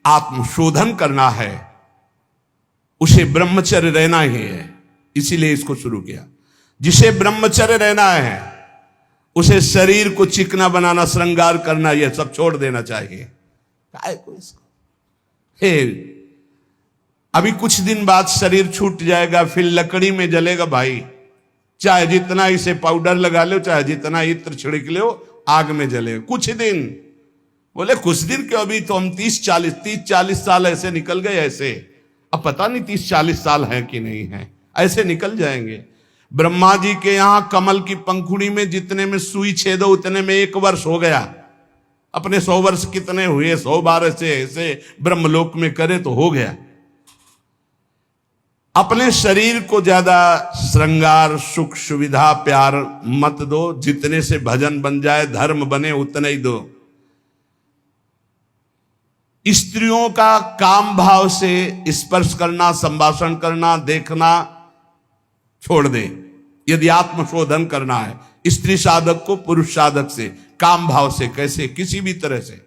आत्मशोधन करना है, उसे ब्रह्मचर्य रहना ही है। इसीलिए इसको शुरू किया। जिसे ब्रह्मचर्य रहना है उसे शरीर को चिकना बनाना, श्रृंगार करना, यह सब छोड़ देना चाहिए। काय को इसको अभी कुछ दिन बाद शरीर छूट जाएगा, फिर लकड़ी में जलेगा भाई। चाहे जितना इसे पाउडर लगा लो, चाहे जितना इत्र छिड़क लो, आग में जलेगा कुछ दिन। बोले कुछ दिन क्यों, अभी तो हम 30-40 साल ऐसे निकल गए। ऐसे अब पता नहीं 30-40 साल है कि नहीं है, ऐसे निकल जाएंगे। ब्रह्मा जी के यहां कमल की पंखुड़ी में जितने में सुई छेदो उतने में 1 वर्ष हो गया। अपने 100 वर्ष कितने हुए, 100 बार ऐसे ब्रह्मलोक में करे तो हो गया। अपने शरीर को ज्यादा श्रृंगार, सुख, सुविधा, प्यार मत दो। जितने से भजन बन जाए, धर्म बने, उतने ही दो। स्त्रियों का काम भाव से स्पर्श करना, संभाषण करना, देखना छोड़ दे। यदि आत्मशोधन करना है स्त्री साधक को पुरुष साधक से, काम भाव से, कैसे, किसी भी तरह से,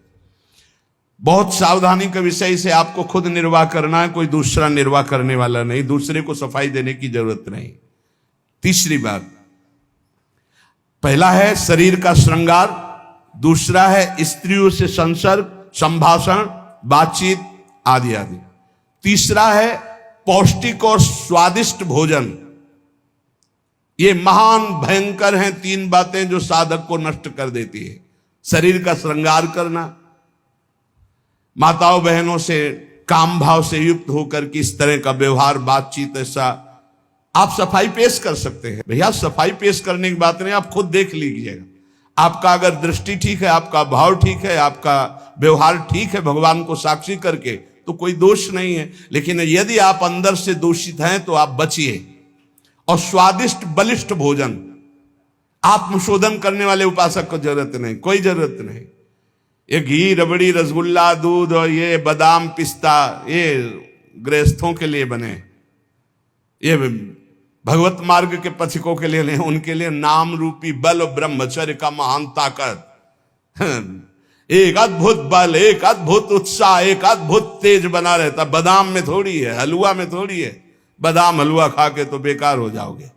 बहुत सावधानी का विषय से आपको खुद निर्वाह करना है, कोई दूसरा निर्वाह करने वाला नहीं, दूसरे को सफाई देने की जरूरत नहीं। तीसरी बात, पहला है शरीर का श्रृंगार, दूसरा है स्त्रियों से संसर्ग, संभाषण, बातचीत आदि आदि। तीसरा है पौष्टिक और स्वादिष्ट भोजन। ये महान भयंकर हैं 3 बातें जो साधक को नष्ट कर देती है। शरीर का श्रृंगार करना, माताओं बहनों से काम भाव से युक्त होकर के इस तरह का व्यवहार, बातचीत, ऐसा आप सफाई पेश कर सकते हैं। भैया सफाई पेश करने की बात नहीं, आप खुद देख लीजिएगा। आपका अगर दृष्टि ठीक है, आपका भाव ठीक है, आपका व्यवहार ठीक है, भगवान को साक्षी करके, तो कोई दोष नहीं है। लेकिन यदि आप अंदर से दूषित हैं तो आप बचिए। और स्वादिष्ट बलिष्ठ भोजन, आत्मशोधन करने वाले उपासक को जरूरत नहीं, कोई जरूरत नहीं। ये घी, रबड़ी, रसगुल्ला, दूध और ये बादाम, पिस्ता, ये गृहस्थों के लिए बने, ये भगवत मार्ग के पथिकों के लिए नहीं। उनके लिए नाम रूपी बल और ब्रह्मचर्य का महान ताकत, एक अद्भुत बल, एक अद्भुत उत्साह, एक अद्भुत तेज बना रहता। बादाम में थोड़ी है, हलवा में थोड़ी है। बादाम हलवा खा के तो बेकार हो जाओगे।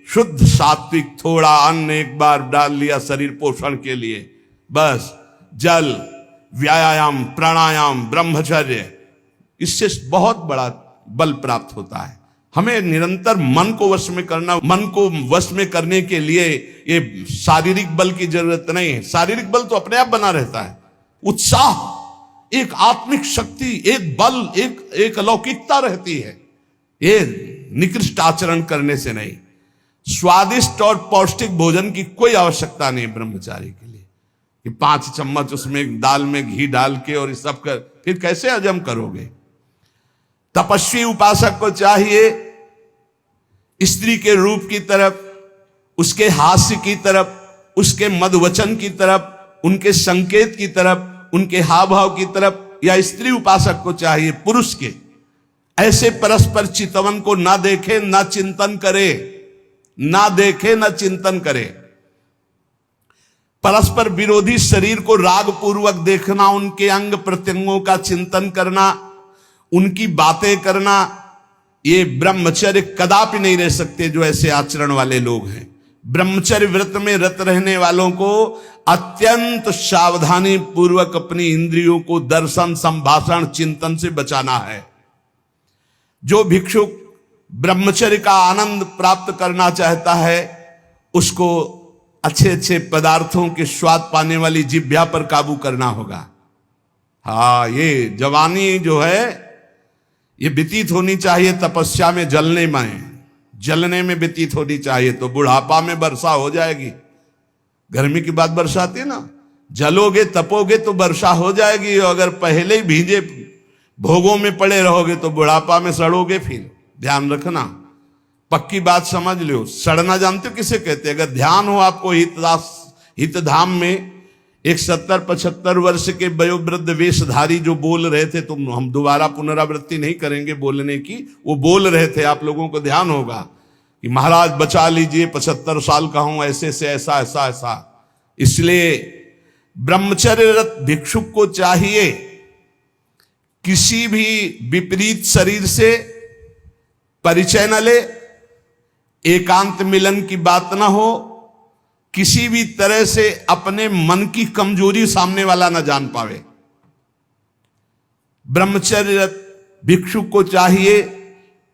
शुद्ध सात्विक थोड़ा अन्न एक बार डाल लिया शरीर पोषण के लिए, बस जल, व्यायाम, प्राणायाम, ब्रह्मचर्य, इससे बहुत बड़ा बल प्राप्त होता है। हमें निरंतर मन को वश में करना, मन को वश में करने के लिए ये शारीरिक बल की जरूरत नहीं है। शारीरिक बल तो अपने आप बना रहता है। उत्साह, एक आत्मिक शक्ति, एक बल, एक अलौकिकता रहती है। ये निकृष्ट आचरण करने से नहीं। स्वादिष्ट और पौष्टिक भोजन की कोई आवश्यकता नहीं ब्रह्मचारी के लिए कि 5 चम्मच उसमें दाल में घी डाल के और इस सब कर, फिर कैसे हजम करोगे। तपस्वी उपासक को चाहिए स्त्री के रूप की तरफ, उसके हास्य की तरफ, उसके मधुवचन की तरफ, उनके संकेत की तरफ, उनके हाव भाव की तरफ, या स्त्री उपासक को चाहिए पुरुष के ऐसे परस्पर चितवन को ना देखे, ना चिंतन करे, ना देखे, ना चिंतन करे। परस्पर विरोधी शरीर को राग पूर्वक देखना, उनके अंग प्रत्यंगों का चिंतन करना, उनकी बातें करना, ये ब्रह्मचर्य कदापि नहीं रह सकते जो ऐसे आचरण वाले लोग हैं। ब्रह्मचर्य व्रत में रत रहने वालों को अत्यंत सावधानी पूर्वक अपनी इंद्रियों को दर्शन, संभाषण, चिंतन से बचाना है। जो भिक्षुक ब्रह्मचर्य का आनंद प्राप्त करना चाहता है उसको अच्छे अच्छे पदार्थों के स्वाद पाने वाली जिह्वा पर काबू करना होगा। हाँ, ये जवानी जो है ये व्यतीत होनी चाहिए तपस्या में, जलने में व्यतीत होनी चाहिए। तो बुढ़ापा में वर्षा हो जाएगी। गर्मी की बात वर्षा आती है ना, जलोगे तपोगे तो वर्षा हो जाएगी। अगर पहले ही भीजे भोगों में पड़े रहोगे तो बुढ़ापा में सड़ोगे। फिर ध्यान रखना, पक्की बात समझ लो। सड़ना जानते हो किसे कहते हैं? अगर ध्यान हो आपको हितधाम में, एक 70-75 वर्ष के वयोवृद्ध वेशधारी जो बोल रहे थे, तो हम दोबारा पुनरावृत्ति नहीं करेंगे बोलने की, वो बोल रहे थे, आप लोगों को ध्यान होगा कि महाराज बचा लीजिए, 75 साल का हूं, ऐसे से ऐसा ऐसा ऐसा। इसलिए ब्रह्मचर्यरत भिक्षुक को चाहिए किसी भी विपरीत शरीर से परिचय न ले, एकांत मिलन की बात ना हो, किसी भी तरह से अपने मन की कमजोरी सामने वाला ना जान पावे। ब्रह्मचर्य भिक्षु को चाहिए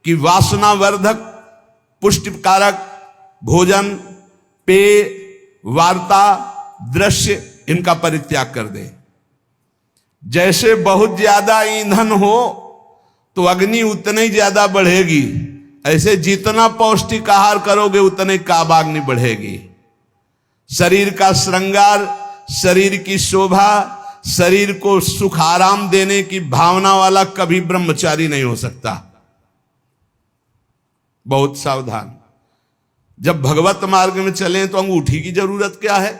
कि वासनावर्धक, पुष्टिकारक भोजन, पेय, वार्ता, दृश्य इनका परित्याग कर दे। जैसे बहुत ज्यादा ईंधन हो तो अग्नि उतनी ही ज्यादा बढ़ेगी, ऐसे जितना पौष्टिक आहार करोगे उतने काबाग्नि बढ़ेगी। शरीर का श्रृंगार, शरीर की शोभा, शरीर को सुख आराम देने की भावना वाला कभी ब्रह्मचारी नहीं हो सकता। बहुत सावधान। जब भगवत मार्ग में चले तो अंगूठी की जरूरत क्या है?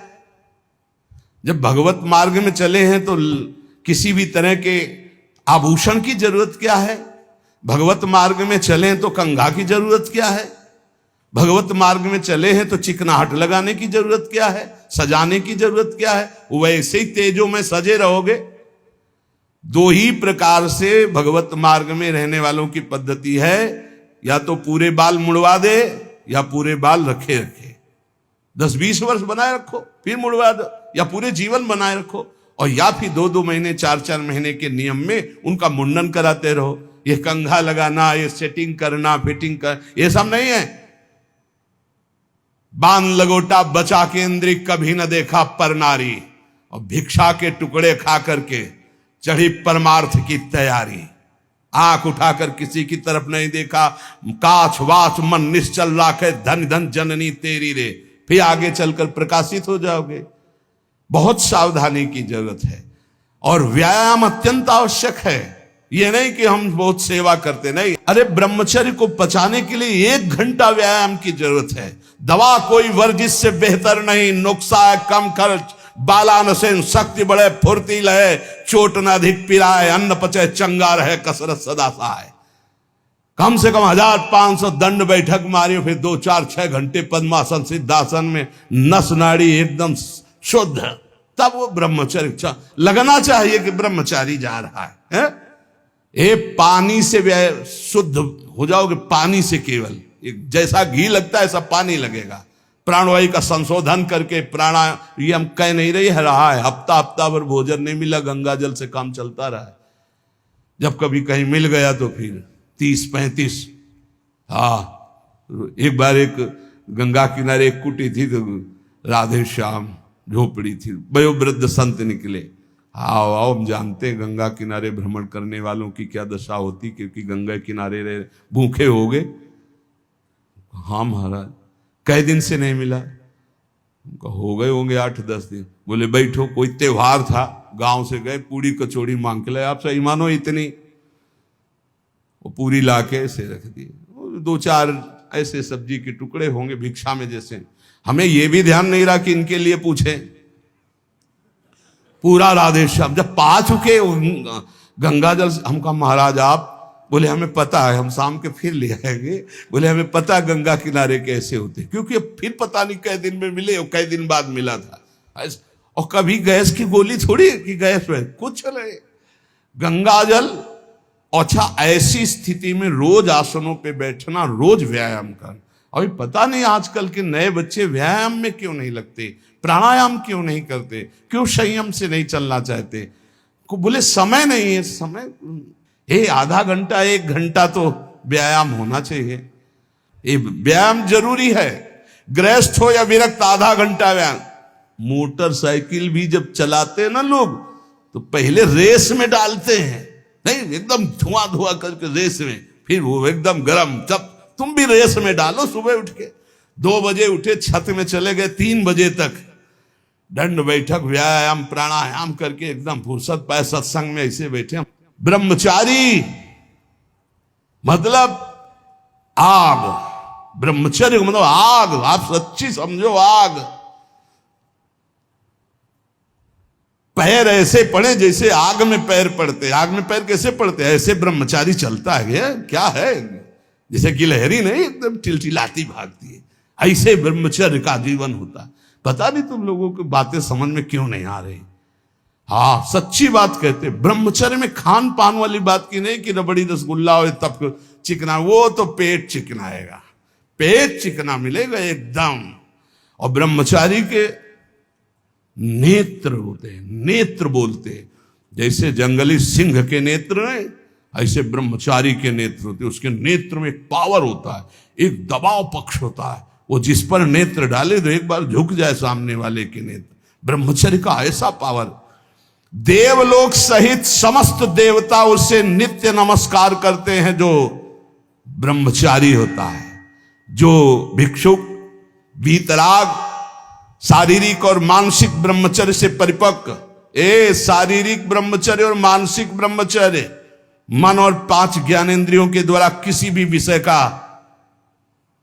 जब भगवत मार्ग में चले हैं तो किसी भी तरह के आभूषण की जरूरत क्या है? भगवत मार्ग में चले तो कंघा की जरूरत क्या है? भगवत मार्ग में चले हैं तो चिकनाहट लगाने की जरूरत क्या है? सजाने की जरूरत क्या है? वैसे ही तेजों में सजे रहोगे। दो ही प्रकार से भगवत मार्ग में रहने वालों की पद्धति है, या तो पूरे बाल मुड़वा दे या पूरे बाल रखे रखे। 10-20 वर्ष बनाए रखो फिर मुड़वा दो, या पूरे जीवन बनाए रखो, और या फिर 2-2 महीने 4-4 महीने के नियम में उनका मुंडन कराते रहो। ये कंघा लगाना, ये सेटिंग करना, फिटिंग कर, ये सब नहीं है। बांध लगोटा बचा के इंद्री कभी न देखा पर नारी, और भिक्षा के टुकड़े खा करके चढ़ी परमार्थ की तैयारी। आंख उठाकर किसी की तरफ नहीं देखा, काछ वाच मन निश्चल राखे, धन धन जननी तेरी रे, फिर आगे चलकर प्रकाशित हो जाओगे। बहुत सावधानी की जरूरत है, और व्यायाम अत्यंत आवश्यक है। ये नहीं कि हम बहुत सेवा करते, नहीं। अरे ब्रह्मचर्य को पचाने के लिए 1 घंटा व्यायाम की जरूरत है। दवा कोई वर्जिश से बेहतर नहीं, नुक्सा है कम खर्च, बालानसेन शक्ति बढ़े, फुर्ती लहे, चोट न अधिक पिराए, अन्न पचे चंगा रहे, कसरत सदा सहाय। कम से कम 1500 दंड बैठक मारियो, फिर 2-4-6 घंटे पद्मासन सिद्धासन में नस नाड़ी एकदम शुद्ध, तब वो ब्रह्मचर्य लगना चाहिए कि ब्रह्मचारी जा रहा है। ये पानी से शुद्ध हो जाओगे, पानी से केवल, जैसा घी लगता है ऐसा पानी लगेगा। प्राणवायु का संशोधन करके प्राणायाम कह नहीं रहा है, हफ्ता भर भोजन नहीं मिला, गंगा जल से काम चलता रहा है। जब कभी कहीं मिल गया तो फिर 30-35। एक बार एक गंगा किनारे एक कुटी थी, तो राधे श्याम झोपड़ी थी, वयोवृद्ध संत निकले। आओ आओ, हम जानते हैं गंगा किनारे भ्रमण करने वालों की क्या दशा होती, क्योंकि गंगा किनारे रहे भूखे हो गए। हाँ महाराज, कई दिन से नहीं मिला? हो गए होंगे 8-10 दिन। बोले बैठो, कोई त्योहार था, गांव से गए, पूरी कचौड़ी मांग के लाए। आप सही मानो इतनी, वो पूरी लाके ऐसे रख दिए। 2-4 ऐसे सब्जी के टुकड़े होंगे भिक्षा में जैसे। हमें ये भी ध्यान नहीं रहा कि इनके लिए पूछे। पूरा राधे श्याम जब पा चुके गंगा जल, हम कहा महाराज आप, बोले हमें पता है, हम शाम के फिर ले आएंगे। बोले हमें पता है गंगा किनारे कैसे होते, क्योंकि फिर पता नहीं कई दिन में मिले और कई दिन बाद मिला था। और कभी गैस की गोली थोड़ी कि गैस में कुछ नहीं, गंगा जल। अच्छा, ऐसी स्थिति में रोज आसनों पे बैठना, रोज व्यायाम करना। अभी पता नहीं आजकल के नए बच्चे व्यायाम में क्यों नहीं लगते, प्राणायाम क्यों नहीं करते, क्यों संयम से नहीं चलना चाहते। को बोले समय नहीं है। समय आधा घंटा 1 घंटा तो व्यायाम होना चाहिए। ये व्यायाम जरूरी है, गृहस्थ हो या विरक्त, आधा घंटा व्यायाम। मोटरसाइकिल भी जब चलाते हैं ना लोग, तो पहले रेस में डालते हैं, नहीं एकदम धुआं करके रेस में, फिर वो एकदम गर्म। तब तुम भी रेस में डालो। सुबह उठ के 2 बजे उठे, छत में चले गए, 3 बजे तक दंड बैठक व्यायाम प्राणायाम करके एकदम फुर्सत पाए, सत्संग में ऐसे बैठे। ब्रह्मचारी मतलब आग, ब्रह्मचर्य मतलब आग। आप सच्ची समझो, आग। पैर ऐसे पड़े जैसे आग में पैर पड़ते। आग में पैर कैसे पड़ते? ऐसे ब्रह्मचारी चलता है क्या है, जैसे गिलहरी नहीं एकदम टिलटिलाती भागती है, ऐसे ब्रह्मचर्य का जीवन होता। पता नहीं तुम लोगों की बातें समझ में क्यों नहीं आ रही। हाँ सच्ची बात कहते, ब्रह्मचर्य में खान पान वाली बात की नहीं कि रबड़ी रसगुल्ला हो तब चिकना, वो तो पेट चिकनाएगा, पेट चिकना मिलेगा एकदम। और ब्रह्मचारी के नेत्र होते हैं, नेत्र बोलते हैं, जैसे जंगली सिंह के नेत्र हैं ऐसे ब्रह्मचारी के नेत्र होते हैं। उसके नेत्र में एक पावर होता है, एक दबाव पक्ष होता है, वो जिस पर नेत्र डाले तो एक बार झुक जाए सामने वाले के नेत्र। ब्रह्मचर्य का ऐसा पावर, देवलोक सहित समस्त देवता उसे नित्य नमस्कार करते हैं जो ब्रह्मचारी होता है। जो भिक्षुक वीतराग शारीरिक और मानसिक ब्रह्मचर्य से परिपक्व, शारीरिक ब्रह्मचर्य और मानसिक ब्रह्मचर्य, मन और 5 ज्ञानेंद्रियों के द्वारा किसी भी विषय का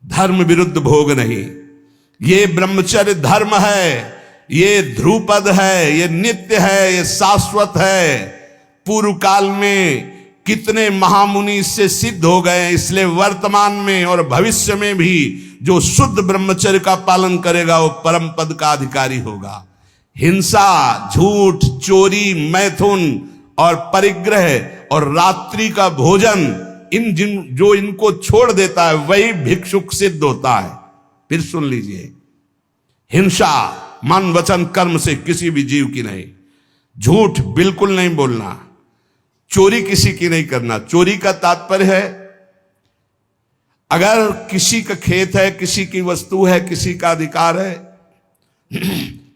धर्म विरुद्ध भोग नहीं, ये ब्रह्मचर्य धर्म है, ये ध्रुपद है, ये नित्य है, ये शाश्वत है। पूर्व काल में कितने महामुनि इससे सिद्ध हो गए, इसलिए वर्तमान में और भविष्य में भी जो शुद्ध ब्रह्मचर्य का पालन करेगा वो परम पद का अधिकारी होगा। हिंसा, झूठ, चोरी, मैथुन और परिग्रह और रात्रि का भोजन, जो इनको छोड़ देता है वही भिक्षुक सिद्ध होता है। फिर सुन लीजिए, हिंसा मन वचन कर्म से किसी भी जीव की नहीं, झूठ बिल्कुल नहीं बोलना, चोरी किसी की नहीं करना। चोरी का तात्पर्य है अगर किसी का खेत है, किसी की वस्तु है, किसी का अधिकार है,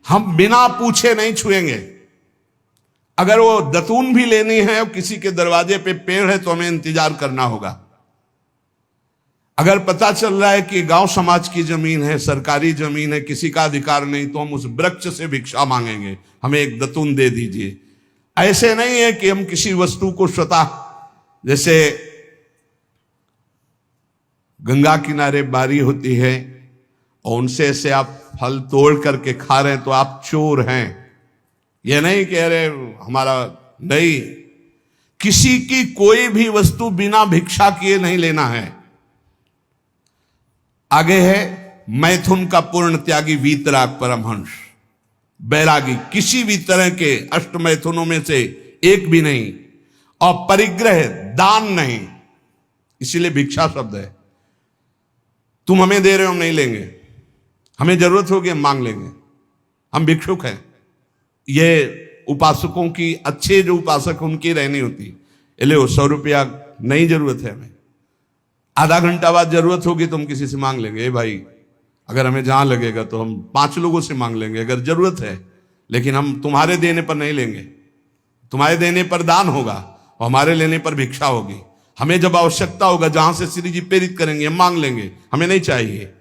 हम बिना पूछे नहीं छुएंगे। अगर वो दतून भी लेनी है और किसी के दरवाजे पे पेड़ है तो हमें इंतजार करना होगा। अगर पता चल रहा है कि गांव समाज की जमीन है, सरकारी जमीन है, किसी का अधिकार नहीं, तो हम उस वृक्ष से भिक्षा मांगेंगे, हमें एक दतून दे दीजिए। ऐसे नहीं है कि हम किसी वस्तु को स्वतः, जैसे गंगा किनारे बारी होती है और उनसे से आप फल तोड़ करके खा रहे हैं तो आप चोर हैं, यह नहीं कह रहे हमारा नहीं। किसी की कोई भी वस्तु बिना भिक्षा किए नहीं लेना है। आगे है मैथुन का पूर्ण त्यागी वीतराग परमहंस, बैरागी, किसी भी तरह के अष्ट मैथुनों में से एक भी नहीं। और परिग्रह, दान नहीं, इसीलिए भिक्षा शब्द है। तुम हमें दे रहे हो हम नहीं लेंगे, हमें जरूरत होगी हम मांग लेंगे, हम भिक्षुक हैं। ये उपासकों की, अच्छे जो उपासक उनकी रहनी होती, ले 100 रुपया नहीं जरूरत है हमें, आधा घंटा बाद जरूरत होगी तो हम किसी से मांग लेंगे, भाई अगर हमें जहां लगेगा तो हम 5 लोगों से मांग लेंगे अगर जरूरत है, लेकिन हम तुम्हारे देने पर नहीं लेंगे। तुम्हारे देने पर दान होगा और हमारे लेने पर भिक्षा होगी। हमें जब आवश्यकता होगा जहां से श्री जी प्रेरित करेंगे हम मांग लेंगे, हमें नहीं चाहिए।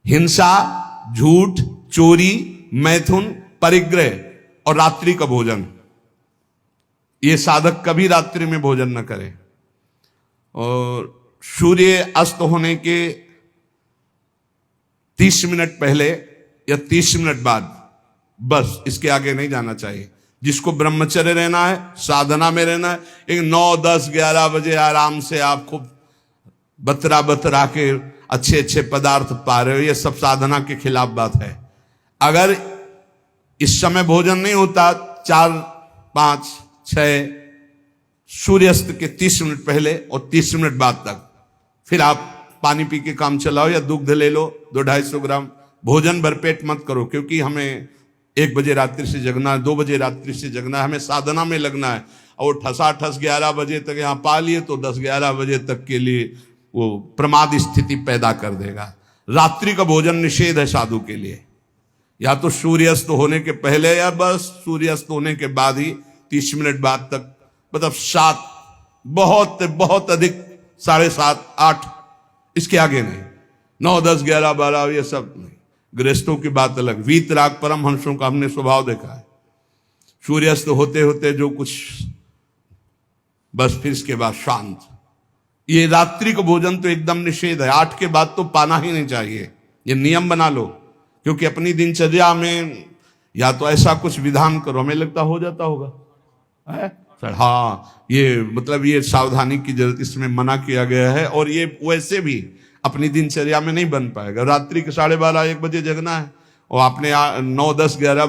हिंसा, झूठ, चोरी, मैथुन, परिग्रह और रात्रि का भोजन, ये साधक कभी रात्रि में भोजन न करे। और सूर्य अस्त होने के 30 मिनट पहले या 30 मिनट बाद, बस इसके आगे नहीं जाना चाहिए। जिसको ब्रह्मचर्य रहना है, साधना में रहना है, एक 9, 10, 11 बजे आराम से आप खूब बतरा के अच्छे अच्छे पदार्थ पा रहे हो, ये सब साधना के खिलाफ बात है। अगर इस समय भोजन नहीं होता 4, 5, 6 सूर्यास्त के 30 मिनट पहले और 30 मिनट बाद तक, फिर आप पानी पी के काम चलाओ या दुग्ध ले लो 200-250 ग्राम। भोजन भरपेट मत करो, क्योंकि हमें 1 बजे रात्रि से जगना है, 2 बजे रात्रि से जगना है, हमें साधना में लगना है। और ठसाठस 11 बजे तक यहाँ पा लिए तो 10-11 बजे तक के लिए वो प्रमाद स्थिति पैदा कर देगा। रात्रि का भोजन निषेध है साधु के लिए, या तो सूर्यास्त होने के पहले या बस सूर्यास्त होने के बाद ही 30 मिनट बाद तक, मतलब 7, बहुत अधिक 7:30, 8, इसके आगे नहीं। 9, 10, 11, 12 ये सब नहीं। गृहस्थों की बात अलग। वीतराग परमहंसों का हमने स्वभाव देखा है, सूर्यास्त होते होते जो कुछ, बस फिर इसके बाद शांत। ये रात्रि का भोजन तो एकदम निषेध है, 8 के बाद तो पाना ही नहीं चाहिए। ये नियम बना लो, क्योंकि अपनी दिनचर्या में या तो ऐसा कुछ विधान करो, हमें लगता हो जाता होगा है? हाँ, ये मतलब ये सावधानी की जरूरत, इसमें मना किया गया है। और ये वैसे भी अपनी दिनचर्या में नहीं बन पाएगा। रात्रि के 12:30-1 बजे जगना है और आपने 9, 10, 11